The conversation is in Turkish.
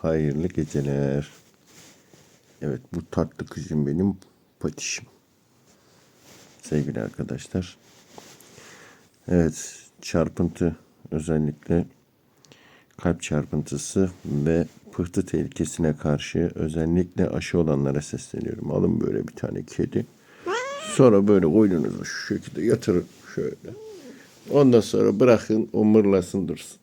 hayırlı geceler. Evet, bu tatlı kızım benim patişim. Sevgili arkadaşlar. Evet, çarpıntı, özellikle kalp çarpıntısı ve pıhtı tehlikesine karşı özellikle aşı olanlara sesleniyorum. Alın böyle bir tane kedi. Sonra böyle oyununuzu şu şekilde yatırın şöyle. Ondan sonra bırakın o mırlasın dursun.